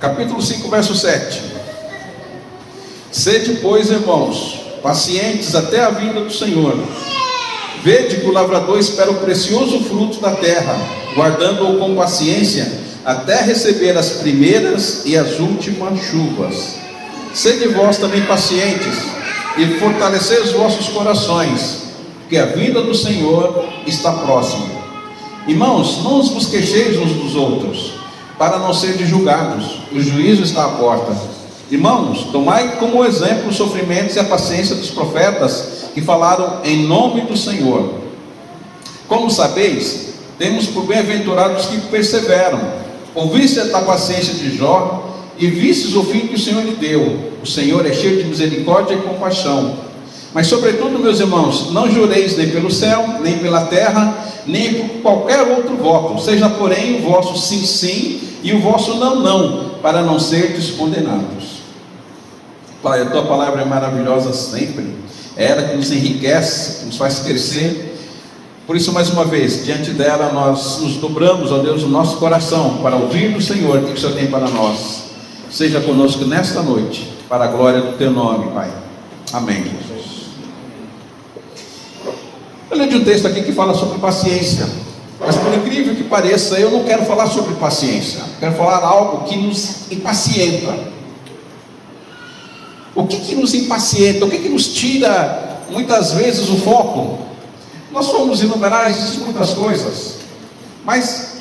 Capítulo 5, verso 7. Sede, pois, irmãos, pacientes até a vinda do Senhor. Vede que o lavrador espera o precioso fruto da terra, guardando-o com paciência, até receber as primeiras e as últimas chuvas. Sede vós também pacientes, e fortalecei os vossos corações, porque a vinda do Senhor está próxima. Irmãos, não vos queixeis uns dos outros, para não serem julgados. O juízo está à porta. Irmãos, tomai como exemplo os sofrimentos e a paciência dos profetas que falaram em nome do Senhor. Como sabeis, temos por bem-aventurados que perseveram. Ouviste a paciência de Jó e vistes o fim que o Senhor lhe deu. O Senhor é cheio de misericórdia e compaixão. Mas sobretudo, meus irmãos, não jureis nem pelo céu, nem pela terra, nem por qualquer outro voto. Seja, porém, o vosso sim, sim, e o vosso não, não, para não serdes condenados. Pai, a tua palavra é maravilhosa sempre. É ela que nos enriquece, que nos faz crescer. Por isso, mais uma vez, diante dela, nós nos dobramos, ó Deus, o nosso coração, para ouvir do Senhor o que o Senhor tem para nós. Seja conosco nesta noite, para a glória do teu nome, Pai. Amém, Jesus. Eu li de um texto aqui que fala sobre paciência. Mas por incrível que pareça, eu não quero falar sobre paciência. Quero falar algo que nos impacienta. O que nos impacienta? O que nos tira muitas vezes o foco? Nós somos inumeráveis, existem muitas coisas, mas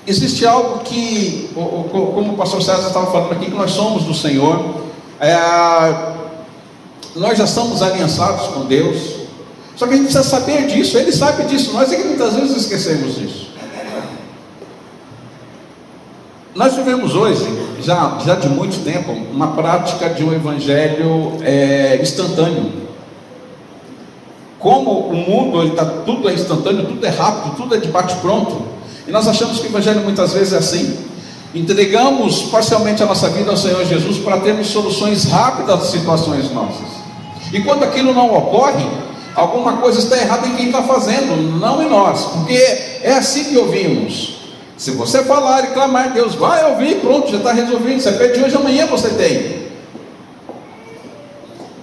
existe algo que, como o pastor César estava falando aqui, que nós somos do Senhor. Nós já estamos aliançados com Deus. Só que a gente precisa saber disso. Ele sabe disso, nós é que muitas vezes esquecemos disso. Nós vivemos hoje, já de muito tempo, uma prática de um evangelho instantâneo. Como o mundo, tudo é instantâneo, tudo é rápido, tudo é de bate-pronto. E nós achamos que o evangelho muitas vezes é assim. Entregamos parcialmente a nossa vida ao Senhor Jesus para termos soluções rápidas às situações nossas. E quando aquilo não ocorre, alguma coisa está errada em quem está fazendo, não em nós. Porque é assim que ouvimos. Se você falar e clamar, Deus vai ouvir, pronto, já está resolvido. Você pede hoje, amanhã você tem.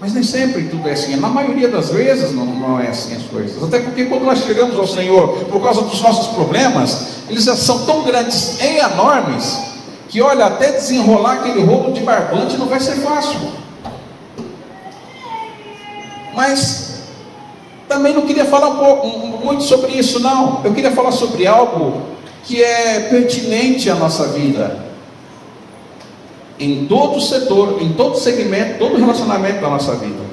Mas nem sempre tudo é assim. Na maioria das vezes não é assim as coisas. Até porque quando nós chegamos ao Senhor, por causa dos nossos problemas, eles já são tão grandes e enormes, que olha, até desenrolar aquele rolo de barbante não vai ser fácil. Mas também não queria falar muito sobre isso, não. Eu queria falar sobre algo que é pertinente à nossa vida, em todo setor, em todo segmento, todo relacionamento da nossa vida.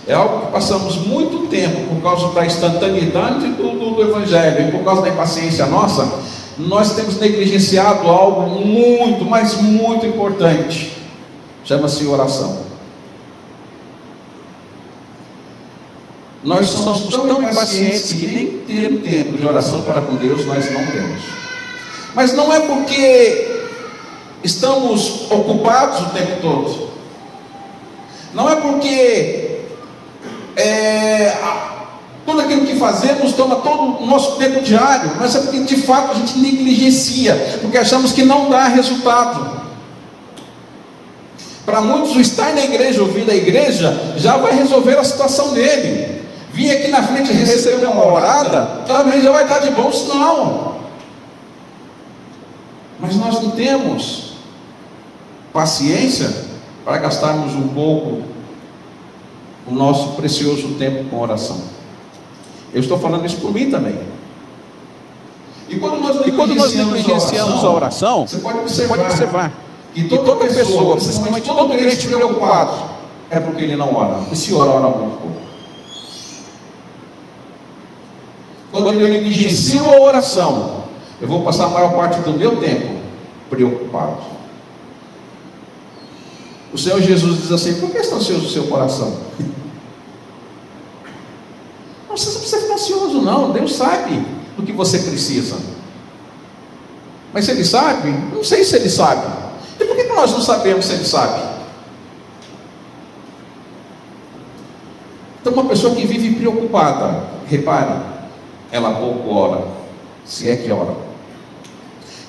É algo que passamos muito tempo, por causa da instantaneidade do evangelho, e por causa da impaciência nossa, nós temos negligenciado algo muito, mas muito importante. Chama-se oração. Nós somos tão impacientes que nem ter tempo de oração para com Deus nós não temos. Mas não é porque estamos ocupados o tempo todo. Não é porque tudo aquilo que fazemos toma todo o nosso tempo diário. Mas é porque de fato a gente negligencia, porque achamos que não dá resultado. Para muitos, o estar na igreja, ouvir a igreja, já vai resolver a situação dele. Vim aqui na frente e receber uma orada, também já vai estar de bolso, não. Mas nós não temos paciência para gastarmos um pouco o nosso precioso tempo com oração. Eu estou falando isso por mim também. E quando nós negligenciamos a oração, você pode observar que toda pessoa, principalmente todo crente preocupado, é porque ele não ora. E se ora muito pouco. Quando eu negligencio a oração, eu vou passar a maior parte do meu tempo preocupado. O Senhor Jesus diz assim: por que está ansioso o seu coração? Não precisa ficar ansioso, não. Deus sabe do que você precisa. Mas se Ele sabe, não sei se Ele sabe. E por que nós não sabemos se Ele sabe? Então, uma pessoa que vive preocupada, repare, ela pouco ora, se é que ora.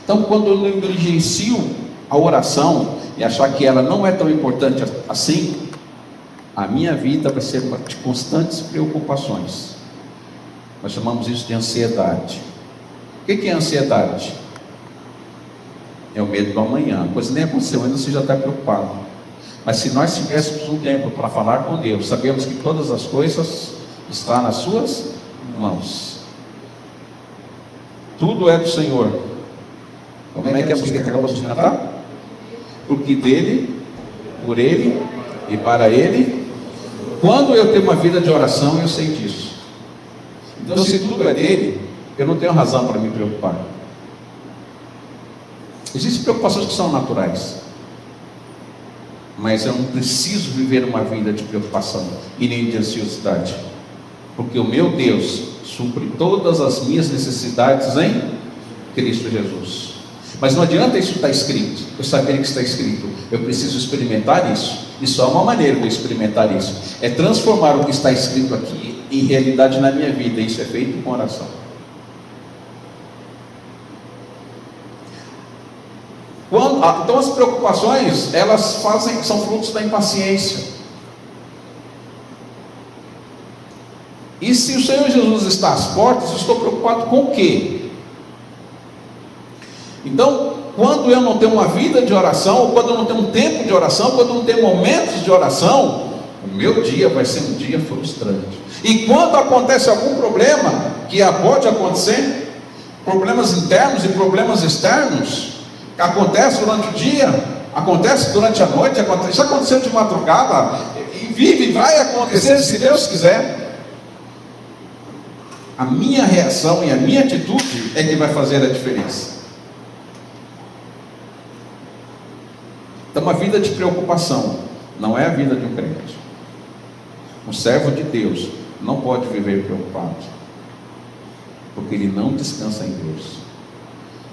Então, quando eu negligencio a oração e achar que ela não é tão importante assim, a minha vida vai ser de constantes preocupações. Nós chamamos isso de ansiedade. O que é ansiedade? É o medo do amanhã. A coisa nem aconteceu ainda, você já está preocupado. Mas se nós tivéssemos um tempo para falar com Deus, sabemos que todas as coisas estão nas suas mãos. Tudo é do Senhor. Como é que é a música que acabamos de cantar? Porque dele, por ele e para ele. Quando eu tenho uma vida de oração, eu sei disso. Então, se tudo é dele, eu não tenho razão para me preocupar. Existem preocupações que são naturais, mas eu não preciso viver uma vida de preocupação e nem de ansiosidade, porque o meu Deus supre todas as minhas necessidades em Cristo Jesus. Mas não adianta isso estar escrito, eu saber que está escrito, eu preciso experimentar isso. E só uma maneira de eu experimentar isso é transformar o que está escrito aqui em realidade na minha vida. Isso é feito com oração. Então as preocupações, elas são frutos da impaciência. E se o Senhor Jesus está às portas, eu estou preocupado com o quê? Então, quando eu não tenho uma vida de oração, ou quando eu não tenho um tempo de oração, quando eu não tenho momentos de oração, o meu dia vai ser um dia frustrante. E quando acontece algum problema, que pode acontecer, problemas internos e problemas externos, acontece durante o dia, acontece durante a noite, já aconteceu de madrugada, e vai acontecer se Deus quiser. A minha reação e a minha atitude é que vai fazer a diferença. Então, uma vida de preocupação não é a vida de um crente. Um servo de Deus não pode viver preocupado, porque ele não descansa em Deus.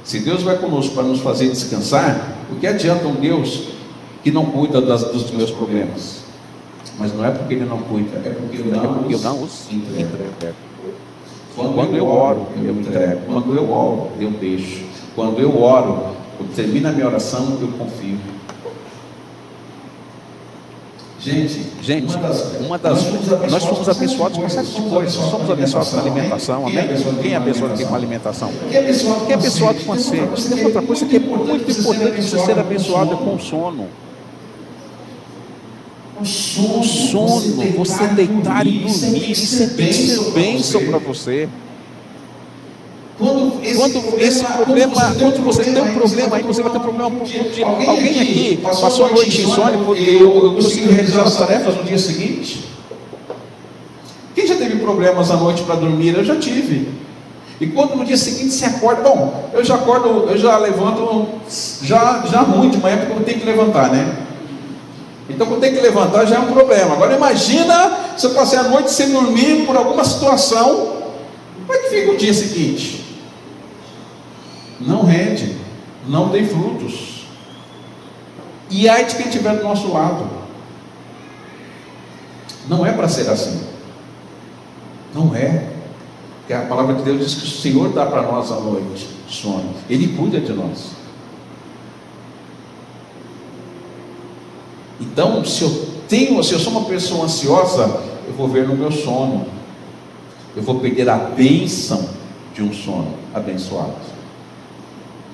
Se Deus vai conosco para nos fazer descansar, o que adianta um Deus que não cuida dos meus problemas? Mas não é porque Ele não cuida, é porque eu não os entrego. Quando eu oro, eu entrego. Quando eu oro, eu deixo. Quando eu oro, quando termina a minha oração, eu confio. Gente, nós fomos abençoados com certas coisas. Somos abençoados com a alimentação, amém? Quem é abençoado aqui com a alimentação? Quem é abençoado com a sede? Tem outra coisa que é muito importante você ser abençoado é com o sono. O sono, você deitar e dormir, isso é bênção para você. Quando você tem um problema, aí você vai ter um problema por conta de alguém aqui passou a noite insônia porque eu consegui realizar as tarefas no dia seguinte. Quem já teve problemas à noite para dormir? Eu já tive. E quando no dia seguinte você acorda, bom, eu já levanto já ruim de manhã porque eu tenho que levantar, né? Então quando tem que levantar já é um problema. Agora imagina se eu passei a noite sem dormir por alguma situação, como é que fica o dia seguinte? Não rende, não tem frutos. E ai de quem estiver do nosso lado. Não é para ser assim. Não é. Porque a palavra de Deus diz que o Senhor dá para nós à noite sono. Ele cuida de nós. Então, se eu sou uma pessoa ansiosa, eu vou ver no meu sono. Eu vou perder a bênção de um sono abençoado.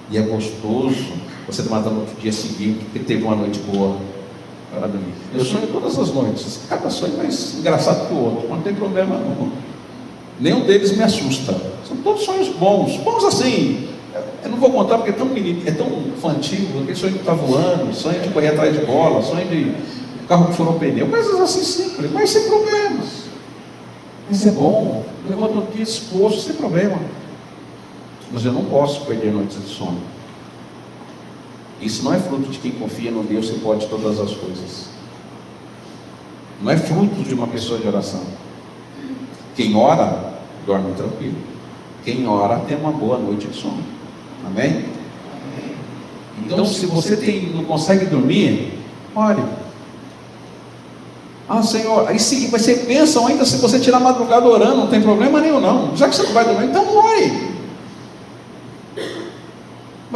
E é gostoso você levantar no outro dia seguinte, porque teve uma noite boa para dormir. Eu sonho todas as noites, cada sonho é mais engraçado que o outro, mas não tem problema não. Nenhum deles me assusta. São todos sonhos bons assim. Eu não vou contar porque é tão menino, é tão infantil, aquele sonho de estar voando, sonho de correr atrás de bola, sonho de carro que furou pneu, coisas assim simples, mas sem problemas. Isso é bom, eu levanto no dia disposto, sem problema. Mas eu não posso perder noites de sono. Isso não é fruto de quem confia no Deus que pode todas as coisas. Não é fruto de uma pessoa de oração. Quem ora, dorme tranquilo. Quem ora, tem uma boa noite de sono. Amém? Então, se você não consegue dormir, ore. Ah, Senhor, aí sim, vai ser bênção ainda se você tirar a madrugada orando, não tem problema nenhum não. Já que você não vai dormir, então ore.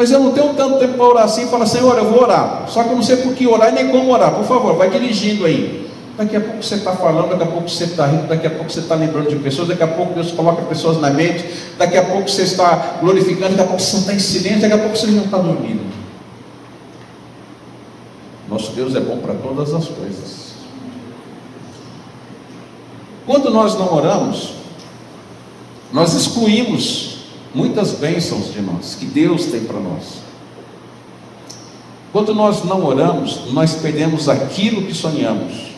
Mas eu não tenho tanto tempo para orar assim. Fala, Senhor, eu vou orar. Só que eu não sei por que orar e nem como orar. Por favor, vai dirigindo aí. Daqui a pouco você está falando, daqui a pouco você está rindo, daqui a pouco você está lembrando de pessoas, daqui a pouco Deus coloca pessoas na mente, daqui a pouco você está glorificando, daqui a pouco você está em silêncio, daqui a pouco você não está dormindo. Nosso Deus é bom para todas as coisas. Quando nós não oramos, nós excluímos muitas bênçãos de nós, que Deus tem para nós. Quando nós não oramos, nós perdemos aquilo que sonhamos.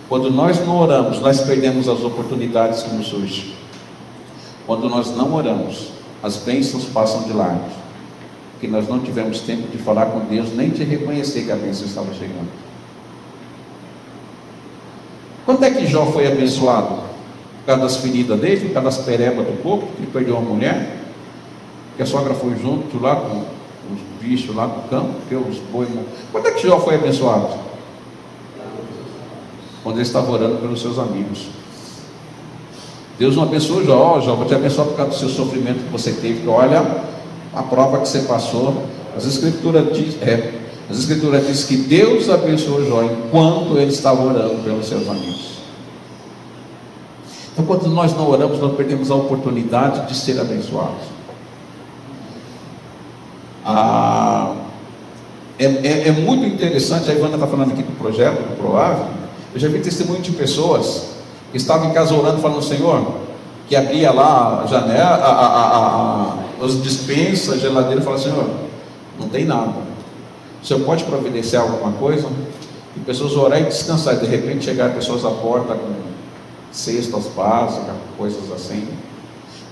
Quando nós não oramos, nós perdemos as oportunidades que nos surgem. Quando nós não oramos, as bênçãos passam de largo, porque nós não tivemos tempo de falar com Deus, nem de reconhecer que a bênção estava chegando. Quando é que Jó foi abençoado? Por causa das feridas dele, por causa das perebas do corpo, que ele perdeu uma mulher, que a sogra foi junto lá com os bichos lá no campo, porque os bois. Quando é que Jó foi abençoado? Quando ele estava orando pelos seus amigos. Deus não abençoou Jó. Jó, vou te abençoar por causa do seu sofrimento que você teve, que olha a prova que você passou. As escrituras diz que Deus abençoou Jó enquanto ele estava orando pelos seus amigos. Então, quando nós não oramos, nós perdemos a oportunidade de ser abençoados. É muito interessante. A Ivana está falando aqui do projeto do Proável. Eu já vi testemunho de pessoas que estavam em casa orando, falando, Senhor, que abria lá a janela, as despensas, a geladeira, e falava, Senhor, não tem nada, o Senhor pode providenciar alguma coisa? E pessoas orar e descansar, e de repente chegar pessoas à porta com cestas básicas, coisas assim,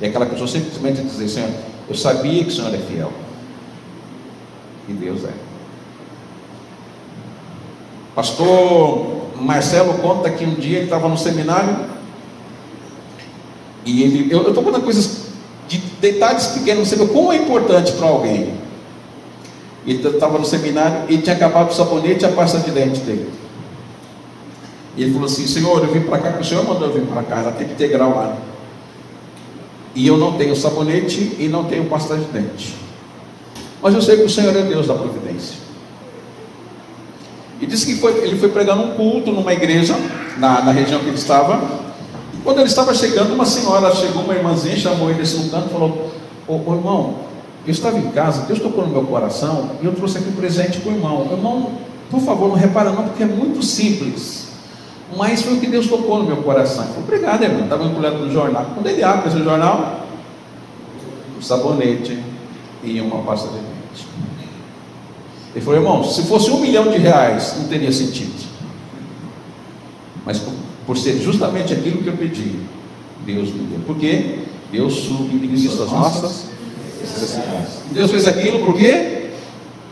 e aquela pessoa simplesmente dizer, Senhor, eu sabia que o Senhor é fiel, e Deus é. Pastor Marcelo conta que um dia ele estava no seminário e eu estou contando coisas de detalhes pequenos, você vê como é importante para alguém. Ele estava no seminário e tinha acabado o sabonete e a pasta de dente dele. E ele falou assim, Senhor, eu vim para cá, que o Senhor mandou eu vir para cá, ela tem que ter grau lá. E eu não tenho sabonete e não tenho pasta de dente. Mas eu sei que o Senhor é Deus da providência. E disse que ele foi pregar num culto, numa igreja, na região que ele estava. E quando ele estava chegando, uma irmãzinha, chamou ele assim no canto e falou, ô irmão, eu estava em casa, Deus tocou no meu coração, e eu trouxe aqui um presente para o irmão. Irmão, por favor, não repara não, porque é muito simples. Mas foi o que Deus tocou no meu coração. Ele falou, obrigado, irmão. Estava encolhendo no jornal. Quando ele abre esse jornal, um sabonete e uma pasta de dente. Ele falou, irmão, se fosse R$1 milhão, não teria sentido. Mas por ser justamente aquilo que eu pedi, Deus me deu. Por quê? Deus subministra as nossas necessidades. Deus fez aquilo por quê?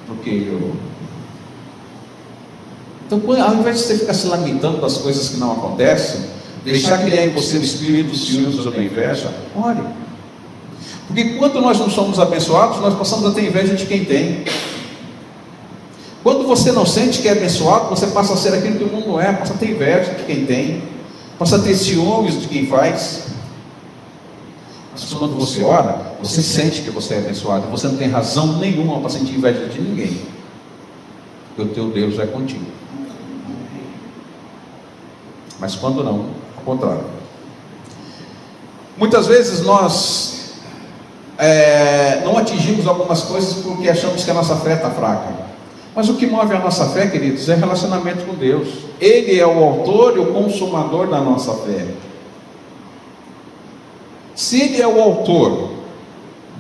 Porque eu. Então, ao invés de você ficar se lamentando das coisas que não acontecem, deixar criar em você o espírito dos ciúmes ou da inveja, ore. Porque quando nós não somos abençoados, nós passamos a ter inveja de quem tem. Quando você não sente que é abençoado, você passa a ser aquilo que o mundo é, passa a ter inveja de quem tem, passa a ter ciúmes de quem faz. Mas quando você ora, você sente que você é abençoado, você não tem razão nenhuma para sentir inveja de ninguém, porque o teu Deus é contigo. Mas quando não, ao contrário. Muitas vezes nós não atingimos algumas coisas porque achamos que a nossa fé está fraca. Mas o que move a nossa fé, queridos, é relacionamento com Deus. Ele é o autor e o consumador da nossa fé. Se Ele é o autor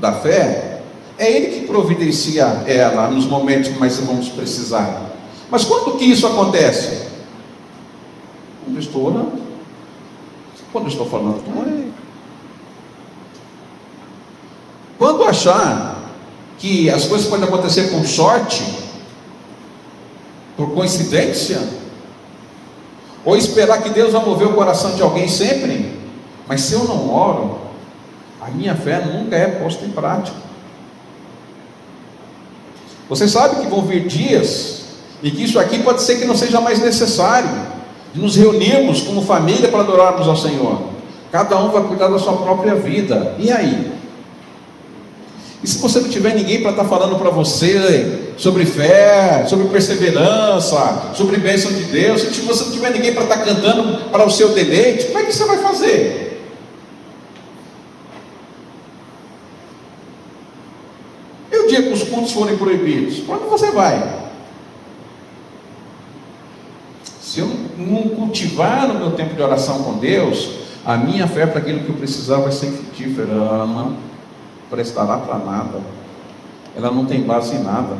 da fé, é Ele que providencia ela nos momentos que mais vamos precisar. Mas quando que isso acontece? Quando eu estou orando. Quando eu estou falando com Ele. Quando achar que as coisas podem acontecer com sorte, por coincidência, ou esperar que Deus vai mover o coração de alguém sempre, mas se eu não oro, a minha fé nunca é posta em prática. Você sabe que vão vir dias e que isso aqui pode ser que não seja mais necessário, de nos reunirmos como família para adorarmos ao Senhor. Cada um vai cuidar da sua própria vida. E aí? E se você não tiver ninguém para estar falando para você sobre fé, sobre perseverança, sobre bênção de Deus, se você não tiver ninguém para estar cantando para o seu deleite, como é que você vai fazer? E o dia que os cultos forem proibidos, para onde você vai? Se eu não cultivar no meu tempo de oração com Deus, a minha fé para aquilo que eu precisar vai ser infrutífera, ela não prestará para nada, ela não tem base em nada.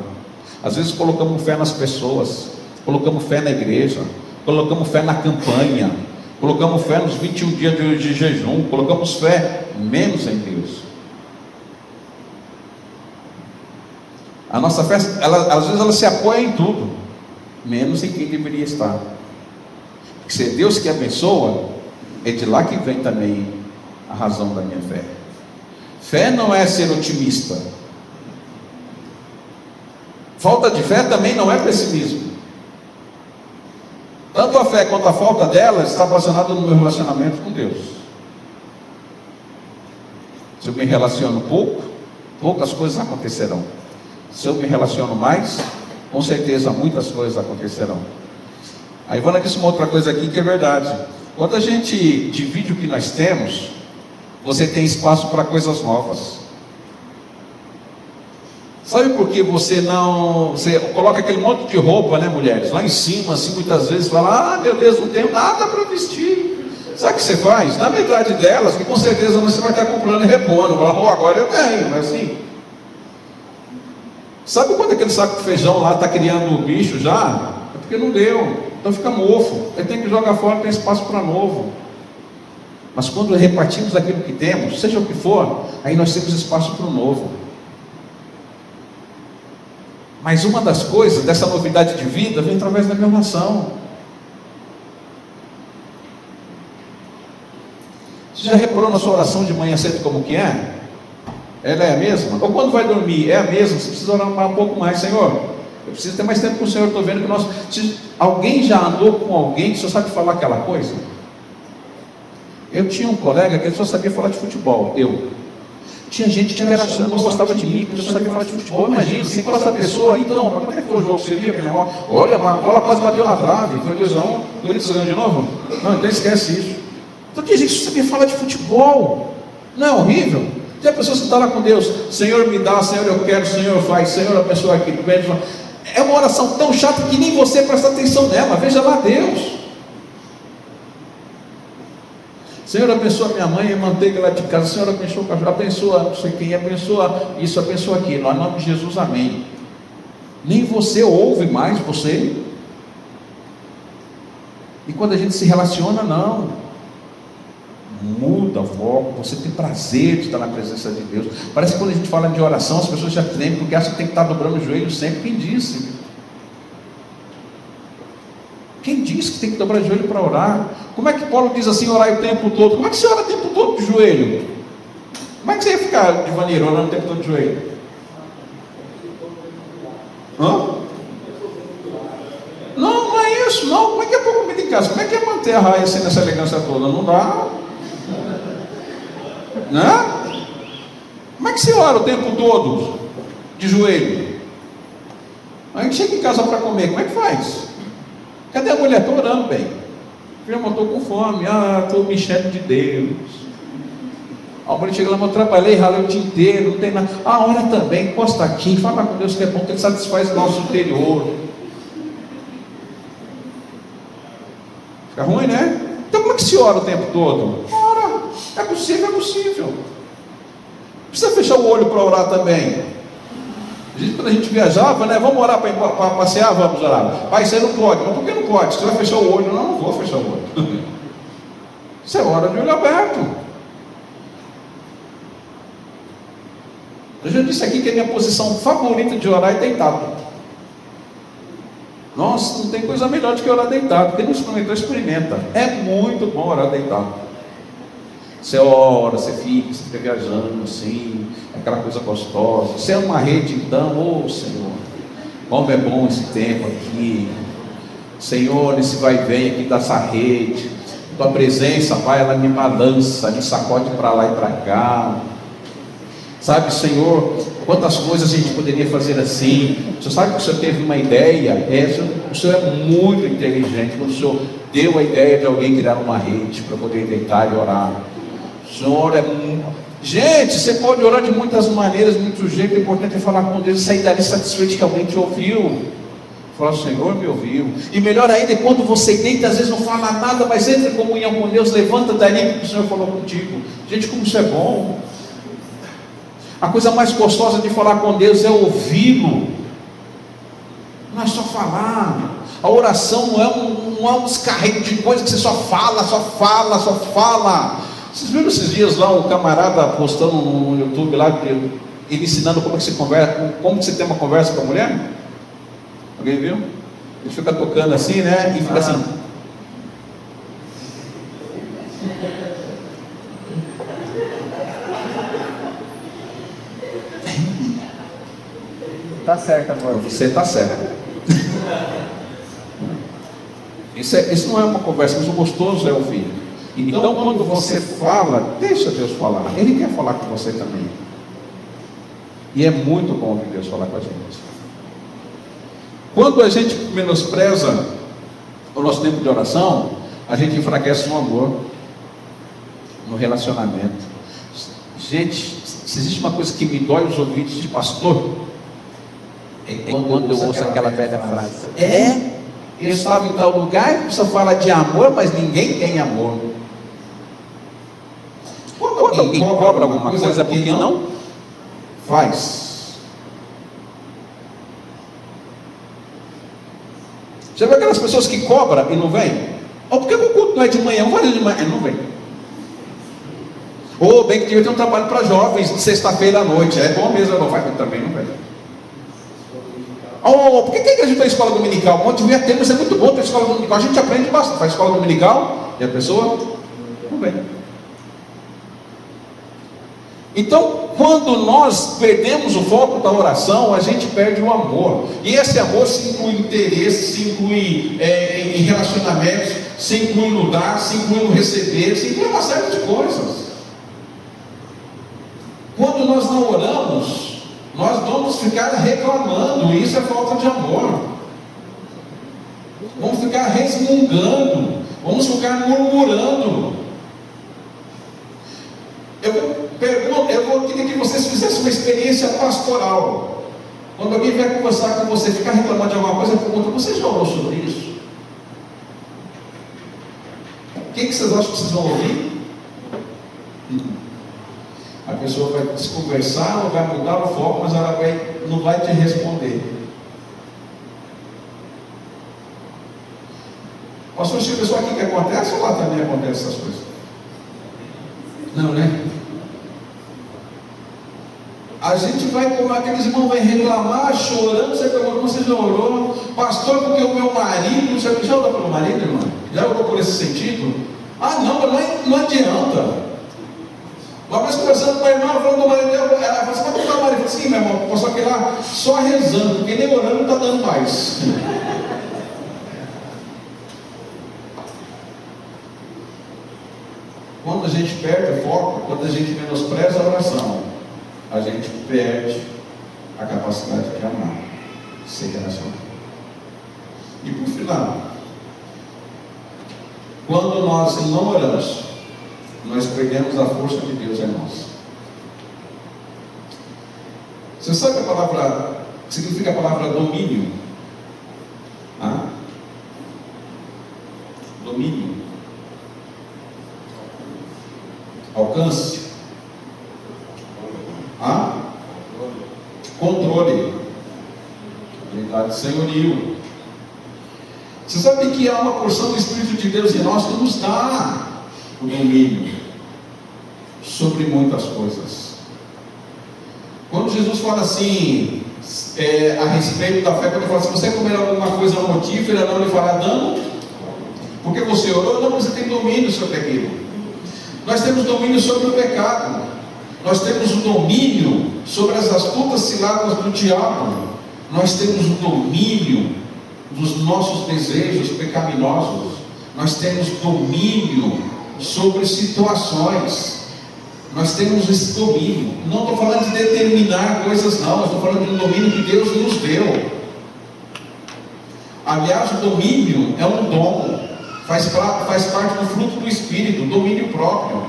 Às vezes colocamos fé nas pessoas, colocamos fé na igreja, colocamos fé na campanha, colocamos fé nos 21 dias de jejum, colocamos fé menos em Deus. A nossa fé, às vezes ela se apoia em tudo, menos em quem deveria estar. Porque se é Deus que abençoa, é de lá que vem também a razão da minha fé. Fé não é ser otimista. Falta de fé também não é pessimismo. Tanto a fé quanto a falta dela está baseada no meu relacionamento com Deus. Se eu me relaciono pouco, poucas coisas acontecerão. Se eu me relaciono mais, com certeza muitas coisas acontecerão. A Ivana disse uma outra coisa aqui que é verdade. Quando a gente divide o que nós temos, você tem espaço para coisas novas. Sabe por que você coloca aquele monte de roupa, né, mulheres, lá em cima, assim, muitas vezes, fala, meu Deus, não tenho nada para vestir. Sabe o que você faz? Na metade delas, que com certeza você vai estar comprando e repondo. Fala, agora eu tenho, não é assim? Sabe quando aquele saco de feijão lá está criando um bicho já? É porque não deu, então fica mofo. Aí tem que jogar fora, tem espaço para novo. Mas quando repartimos aquilo que temos, seja o que for, aí nós temos espaço para o novo. Mas uma das coisas dessa novidade de vida vem através da minha oração. Você já reparou na sua oração de manhã cedo como que é? Ela é a mesma? Ou quando vai dormir, é a mesma? Você precisa orar um pouco mais, Senhor, eu preciso ter mais tempo com o Senhor. Estou vendo que nós... Alguém já andou com alguém que só sabe falar aquela coisa? Eu tinha um colega que ele só sabia falar de futebol. Tinha gente que não gostava de mim, que só sabia falar de futebol. Imagina, se fosse essa pessoa, então, como é que foi o jogo? Você via, olha, a bola quase bateu na trave, foi 2-1, o Corinthians ganhou de novo? Não, então esquece isso. Então tinha gente que só sabia falar de futebol. Não é horrível? Tem pessoas que estão lá com Deus, Senhor me dá, Senhor eu quero, Senhor faz, Senhor a pessoa aqui, é uma oração tão chata que nem você presta atenção nela. Veja lá Deus. Senhor abençoa minha mãe e manteiga lá de casa, Senhor abençoa o cachorro, abençoa não sei quem, abençoa isso, abençoa aquilo, em nome de Jesus, amém. Nem você ouve mais você. E quando a gente se relaciona, não, muda o foco, você tem prazer de estar na presença de Deus. Parece que quando a gente fala de oração, as pessoas já tremem, porque acham que tem que estar dobrando o joelho sempre. Quem disse? Quem disse que tem que dobrar o joelho para orar? Como é que Paulo diz assim, orar o tempo todo? Como é que você ora o tempo todo de joelho? Como é que você ia ficar de maneira orando o tempo todo de joelho? Hã? Não é isso, não. Como é que é pôr comida em casa? Como é que é manter a raia assim nessa elegância toda? Não dá. Né? Como é que você ora o tempo todo de joelho? Aí chega em casa para comer, como é que faz? Cadê a mulher? Estou orando bem. Filho, estou com fome. Estou me enchendo de Deus. A mulher chega lá, eu trabalhei, ralei o dia inteiro, não tem nada. Ora também, encosta aqui, fala com Deus que é bom, que Ele satisfaz o nosso interior. Fica ruim, né? Então como é que se ora o tempo todo? Ora, é possível, é possível. Precisa fechar o olho para orar também. Quando a gente viajava, né? Vamos orar para passear? Vamos orar. Pai, você não pode. Mas por que não pode? Você vai fechar o olho? Não vou fechar o olho. Você ora de olho aberto. Eu já disse aqui que a minha posição favorita de orar é deitado. Nossa, não tem coisa melhor do que orar deitado. Quem não experimentou, experimenta. É muito bom orar deitado. Você ora, você fica viajando assim, aquela coisa gostosa. Você é uma rede, então, Senhor, como é bom esse tempo aqui. Senhor, esse vai e vem aqui dessa rede. Tua presença, Pai, ela me balança, me sacode para lá e para cá. Sabe, Senhor, Quantas coisas a gente poderia fazer assim? O senhor sabe que o senhor teve uma ideia? O senhor é muito inteligente. Quando o senhor deu a ideia de alguém criar uma rede para poder deitar e orar. O senhor é muito... Gente, você pode orar de muitas maneiras, de muitos jeitos. O importante é falar com Deus e sair dali satisfeito que alguém te ouviu. Falar, o Senhor me ouviu. E melhor ainda é quando você deita, às vezes não fala nada, mas entra em comunhão com Deus, levanta dali porque o Senhor falou contigo. Gente, como isso é bom. A coisa mais gostosa de falar com Deus é ouvi-lo. Não é só falar. A oração não é um descarrego de coisa que você só fala. Vocês viram esses dias lá o camarada postando no YouTube lá, ele ensinando como que se conversa, como que você tem uma conversa com a mulher? Alguém viu? Ele fica tocando assim, né? E fica assim. Tá certo agora. Você está certo. Isso não é uma conversa, mas o gostoso é ouvir. Então, quando você fala, deixa Deus falar. Ele quer falar com você também. E é muito bom ouvir Deus falar com a gente. Quando a gente menospreza o nosso tempo de oração, a gente enfraquece no amor, no relacionamento. Gente, se existe uma coisa que me dói os ouvidos de pastor, é quando eu ouço aquela velha frase. Eu estava em tal lugar e você fala de amor, mas ninguém tem amor. Quando alguém cobra alguma coisa porque não faz. Já viu aquelas pessoas que cobram e não vêm? Ou por que o culto não é de manhã? Vou de manhã, não vem. Ou bem que devia ter um trabalho para jovens de sexta-feira à noite. É bom mesmo, não vai, também não vem. Por que a igreja tem escola dominical? Um monte devia ter, mas é muito bom ter escola dominical. A gente aprende bastante, faz escola dominical e a pessoa não vem. Então, quando nós perdemos o foco da oração, a gente perde o amor. E esse amor se inclui em interesse, se inclui em relacionamentos, se inclui no dar, se inclui no receber, se inclui uma série de coisas. Quando nós não oramos, nós vamos ficar reclamando, e isso é falta de amor. Vamos ficar resmungando, vamos ficar murmurando. Eu queria que vocês fizessem uma experiência pastoral. Quando alguém vier conversar com você, ficar reclamando de alguma coisa, pergunta: você já orou sobre isso? O que vocês acham que vocês vão ouvir? A pessoa vai desconversar, ou vai mudar o foco, mas ela não vai te responder. Pastor, se a pessoa aqui que acontece, ou lá também acontece essas coisas? Não, né? A gente vai, como aqueles irmãos vai reclamar, chorando. Você pergunta: você já orou? Pastor, porque o meu marido, você já orou pelo marido, irmão? Já orou por esse sentido? Não, mas não adianta. Uma vez conversando com a irmã, falando do marido dela, ela falou: você vai contar o marido? Eu falei: sim, meu irmão, passou aquele lá só rezando, porque nem orando não está dando mais. Quando a gente perde o foco, quando a gente menospreza a oração, a gente perde a capacidade de amar, de ser relacionado. E por final, quando nós não oramos, nós perdemos a força de Deus em nós. Você sabe a palavra, o que significa a palavra domínio? Domínio. Alcance. Controle. Habilidade, senhorio. Você sabe que há uma porção do Espírito de Deus em nós que nos dá o domínio sobre muitas coisas. Quando Jesus fala assim, a respeito da fé, quando ele fala: se você comer alguma coisa mortífera, não lhe fará dano, porque você orou, não, você tem domínio sobre aquilo. Nós temos domínio sobre o pecado, nós temos o domínio sobre as astutas ciladas do diabo, nós temos o domínio dos nossos desejos pecaminosos, nós temos domínio sobre situações, Nós temos esse domínio. Não estou falando de determinar coisas, não. Estou falando de um domínio que Deus nos deu. Aliás, o domínio é um dom. Faz parte do fruto do Espírito, domínio próprio.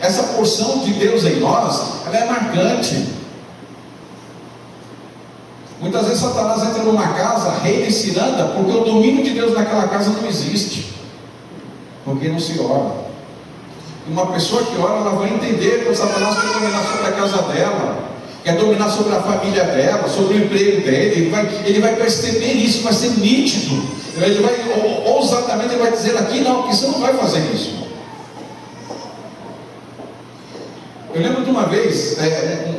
Essa porção de Deus em nós, ela é marcante. Muitas vezes Satanás entra numa casa, reina e ciranda, porque o domínio de Deus naquela casa não existe. Porque não se ora. Uma pessoa que ora, ela vai entender que o Satanás quer dominar sobre a casa dela, quer dominar sobre a família dela, sobre o emprego dele. Ele vai perceber isso, vai ser nítido. Ele vai, ousadamente, ele vai dizer aqui, não, que você não vai fazer isso. Eu lembro de uma vez,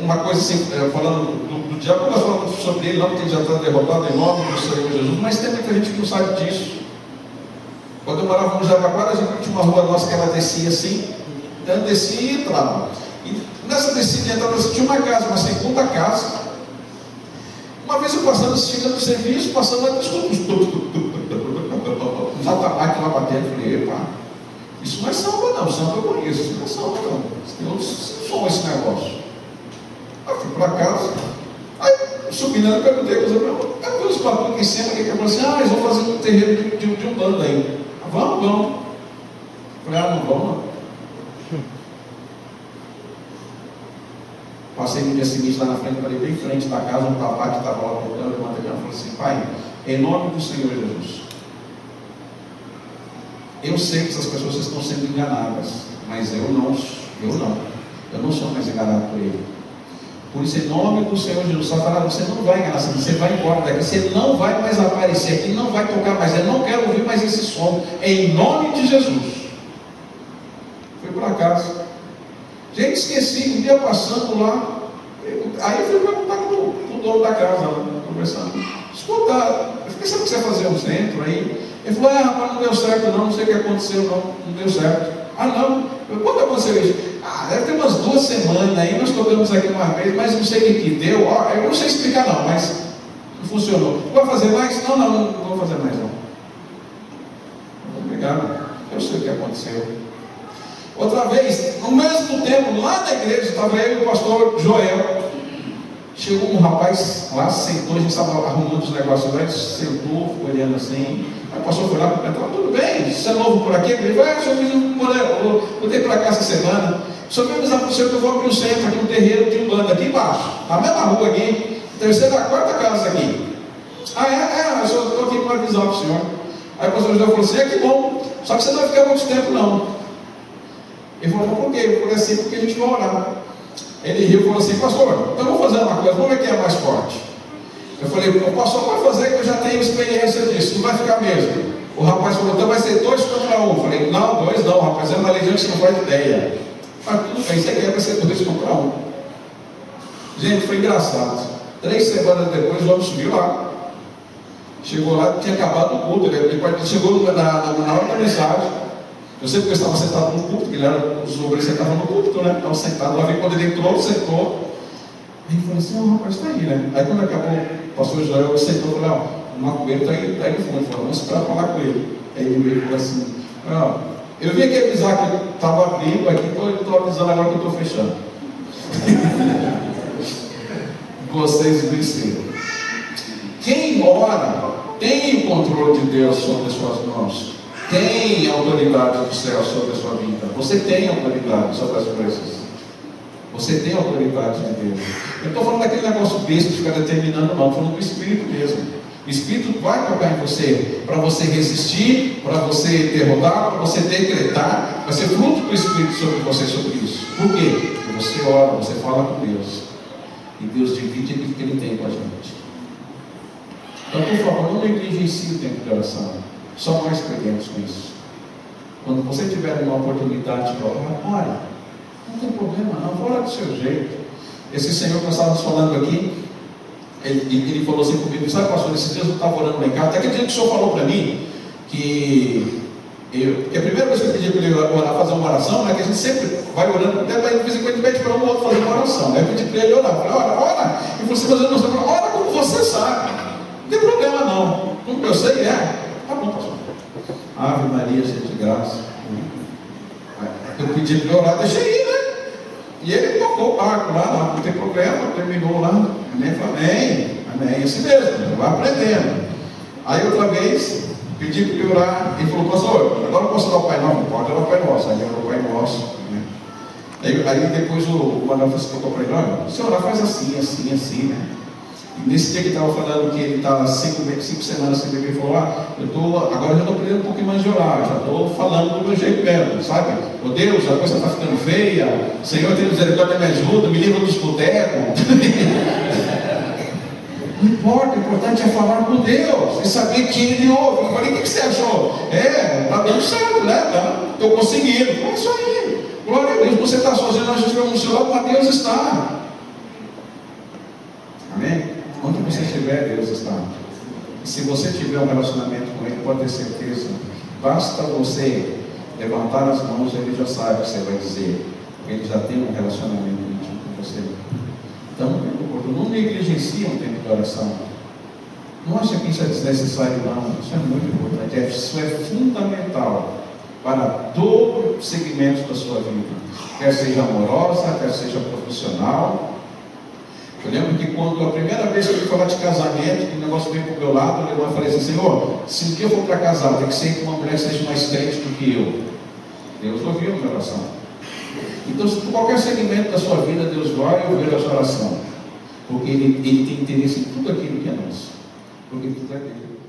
uma coisa assim, falando do diabo, nós falamos sobre ele, não porque ele já está derrotado em nome do Senhor Jesus, mas tem muita gente que não sabe disso. Quando eu morava no Jabaquara, a gente tinha uma rua nossa que ela descia assim, então eu descia e entrava. E nessa descida e entrada tinha uma casa, uma segunda casa. Uma vez eu passando, chegando do serviço, passando lá, um atabaque lá batendo, falei, epa, isso não é samba não, samba eu conheço, isso não é samba não, tem outros som esse negócio. Aí fui para casa, aí subi lá e perguntei, eu vi uns papos aqui em cima, que falou assim, eles vão fazer um terreiro de um bando aí. Vamos. Falei, não vamos não. Passei no dia seguinte lá na frente, parei bem em frente da casa, um papai que estava lá tocando, eu falei assim, pai, em nome do Senhor Jesus, eu sei que essas pessoas estão sendo enganadas, mas eu não sou mais enganado por ele. Por isso, em nome do Senhor Jesus, Satanás, você não vai enganar, você vai embora daqui, você não vai mais aparecer aqui, não vai tocar mais, eu não quero ouvir mais esse som, em nome de Jesus. Fui para casa. Gente, esqueci, um dia passando lá, aí eu fui perguntar com o dono da casa, conversando. Escuta, eu fiquei sabendo que você ia fazer um centro aí. Ele falou, rapaz, não deu certo não sei o que aconteceu, não deu certo. Não, quando aconteceu isso? Deve ter umas 2 semanas aí, nós tocamos aqui uma vez, mas não sei o que deu, eu não sei explicar não, mas não funcionou. Vai fazer mais? Não vou fazer mais não. Obrigado, eu sei o que aconteceu. Outra vez, no mesmo tempo, lá na igreja, estava eu e o pastor Joel. Chegou um rapaz lá, sentou, a gente estava arrumando os negócios lá, ele sentou, ficou olhando assim. Aí o pastor foi lá para perguntar, tudo bem, você é novo por aqui? Ele falou, senhor, eu voltei para cá essa semana. Só veio avisar para o senhor que eu vou abrir um centro aqui, um terreiro de Umbanda, aqui embaixo, na mesma rua aqui, terceira, quarta casa aqui. Eu só estou aqui para avisar para o senhor. Aí o pastor Joel falou assim, que bom, só que você não vai ficar muito tempo não. Ele falou, por quê? Eu falei assim, porque a gente vai orar. Ele riu e falou assim, pastor, então vamos fazer uma coisa, vamos ver quem é mais forte. Eu falei, o pastor pode fazer que eu já tenho experiência disso, não vai ficar mesmo. O rapaz falou, então vai ser 2 contra 1. Eu falei, não, 2 não, rapaz, é uma legião que você não faz ideia. Mas tudo bem, você quer, vai ser 2 contra 1. Gente, foi engraçado. 3 semanas depois, o homem subiu lá. Chegou lá, tinha acabado o culto, ele chegou na hora da mensagem. Eu sei porque eu estava sentado no culto, que os obreiros sentavam no culto, né? Estava sentado lá, quando ele entrou, sentou. Aí ele falou assim, rapaz, está aí, né? Aí quando acabou, o pastor Joel sentou e falou, o macumbeiro está aí no fundo. Ele falou, vamos esperar falar com ele. Aí ele veio e falou assim, eu vim aqui avisar que eu estava abrindo aqui, estou avisando agora que eu estou fechando. Vocês venceram. Quem ora tem o controle de Deus sobre as suas mãos. Tem autoridade do céu sobre a sua vida. Você tem autoridade sobre as coisas. Você tem autoridade de Deus. Eu estou falando daquele negócio besta de ficar determinando, não. Estou falando do Espírito mesmo. O Espírito vai tocar em você, para você resistir, para você derrotar, para você decretar. Vai ser fruto do Espírito sobre você, sobre isso. Por quê? Porque você ora, você fala com Deus. E Deus divide aquilo que Ele tem com a gente. Então, por favor, não negligencie o tempo de oração. Só nós perdemos com isso. Quando você tiver uma oportunidade de orar, ore. Não tem problema não, ora do seu jeito. Esse Senhor que nós estávamos falando aqui, ele falou assim comigo, sabe pastor, esses dias eu estava orando lá em casa, até aquele dia que o Senhor falou para mim, que a primeira vez que eu pedi para ele orar, fazer uma oração, né, que a gente sempre vai orando, até de vez em quando pede para um outro fazer uma oração, aí eu pedi para ele orar, eu falei, ora, e você fazendo oração, ora como você sabe, não tem problema não, como eu sei tá bom pastor. Ave Maria, cheia de graça. Eu pedi para ele orar, deixei ir, né? E ele tocou o barco lá, não tem problema, terminou lá. Amém? Falei, amém, assim mesmo, vai aprendendo. Aí outra vez, pedi para ele orar, ele falou, pastor, agora eu posso orar o Pai Nosso? Não pode orar o Pai Nosso. Aí orou o Pai Nosso. Né? Aí depois o Manuel falou para ele, olha, se orar faz assim, assim, assim, né? E nesse dia que ele estava falando que ele está 5 semanas sem beber, ele falou, agora eu já estou aprendendo um pouquinho mais de orar, já estou falando do meu jeito mesmo, sabe? Ô Deus, a coisa está ficando feia, Senhor tem misericórdia, me ajuda, me livra dos botecos. Não importa, o importante é falar com Deus e saber que Ele ouve. Eu falei, o que você achou? Está dando certo, né? Estou conseguindo. É isso aí. Glória a Deus, você está sozinho, nós estivemos no seu lado, mas Deus está. Amém? Onde você estiver, Deus está. E se você tiver um relacionamento com Ele, pode ter certeza, basta você levantar as mãos, Ele já sabe o que você vai dizer. Ele já tem um relacionamento íntimo com você. Então, não negligencie um tempo de oração. Não acha que isso é desnecessário, não. Isso é muito importante. Isso é fundamental para todo segmento da sua vida. Quer seja amorosa, quer seja profissional. Eu lembro que quando a primeira vez que eu fui falar de casamento, o negócio veio para o meu lado, eu falei assim, Senhor, se um dia eu for para casar, tem que ser com uma mulher que seja mais crente do que eu. Deus ouviu a minha oração. Então, se qualquer segmento da sua vida, Deus vai ouvir a sua oração. Porque Ele tem interesse em tudo aquilo que é nosso. Porque tudo é dele.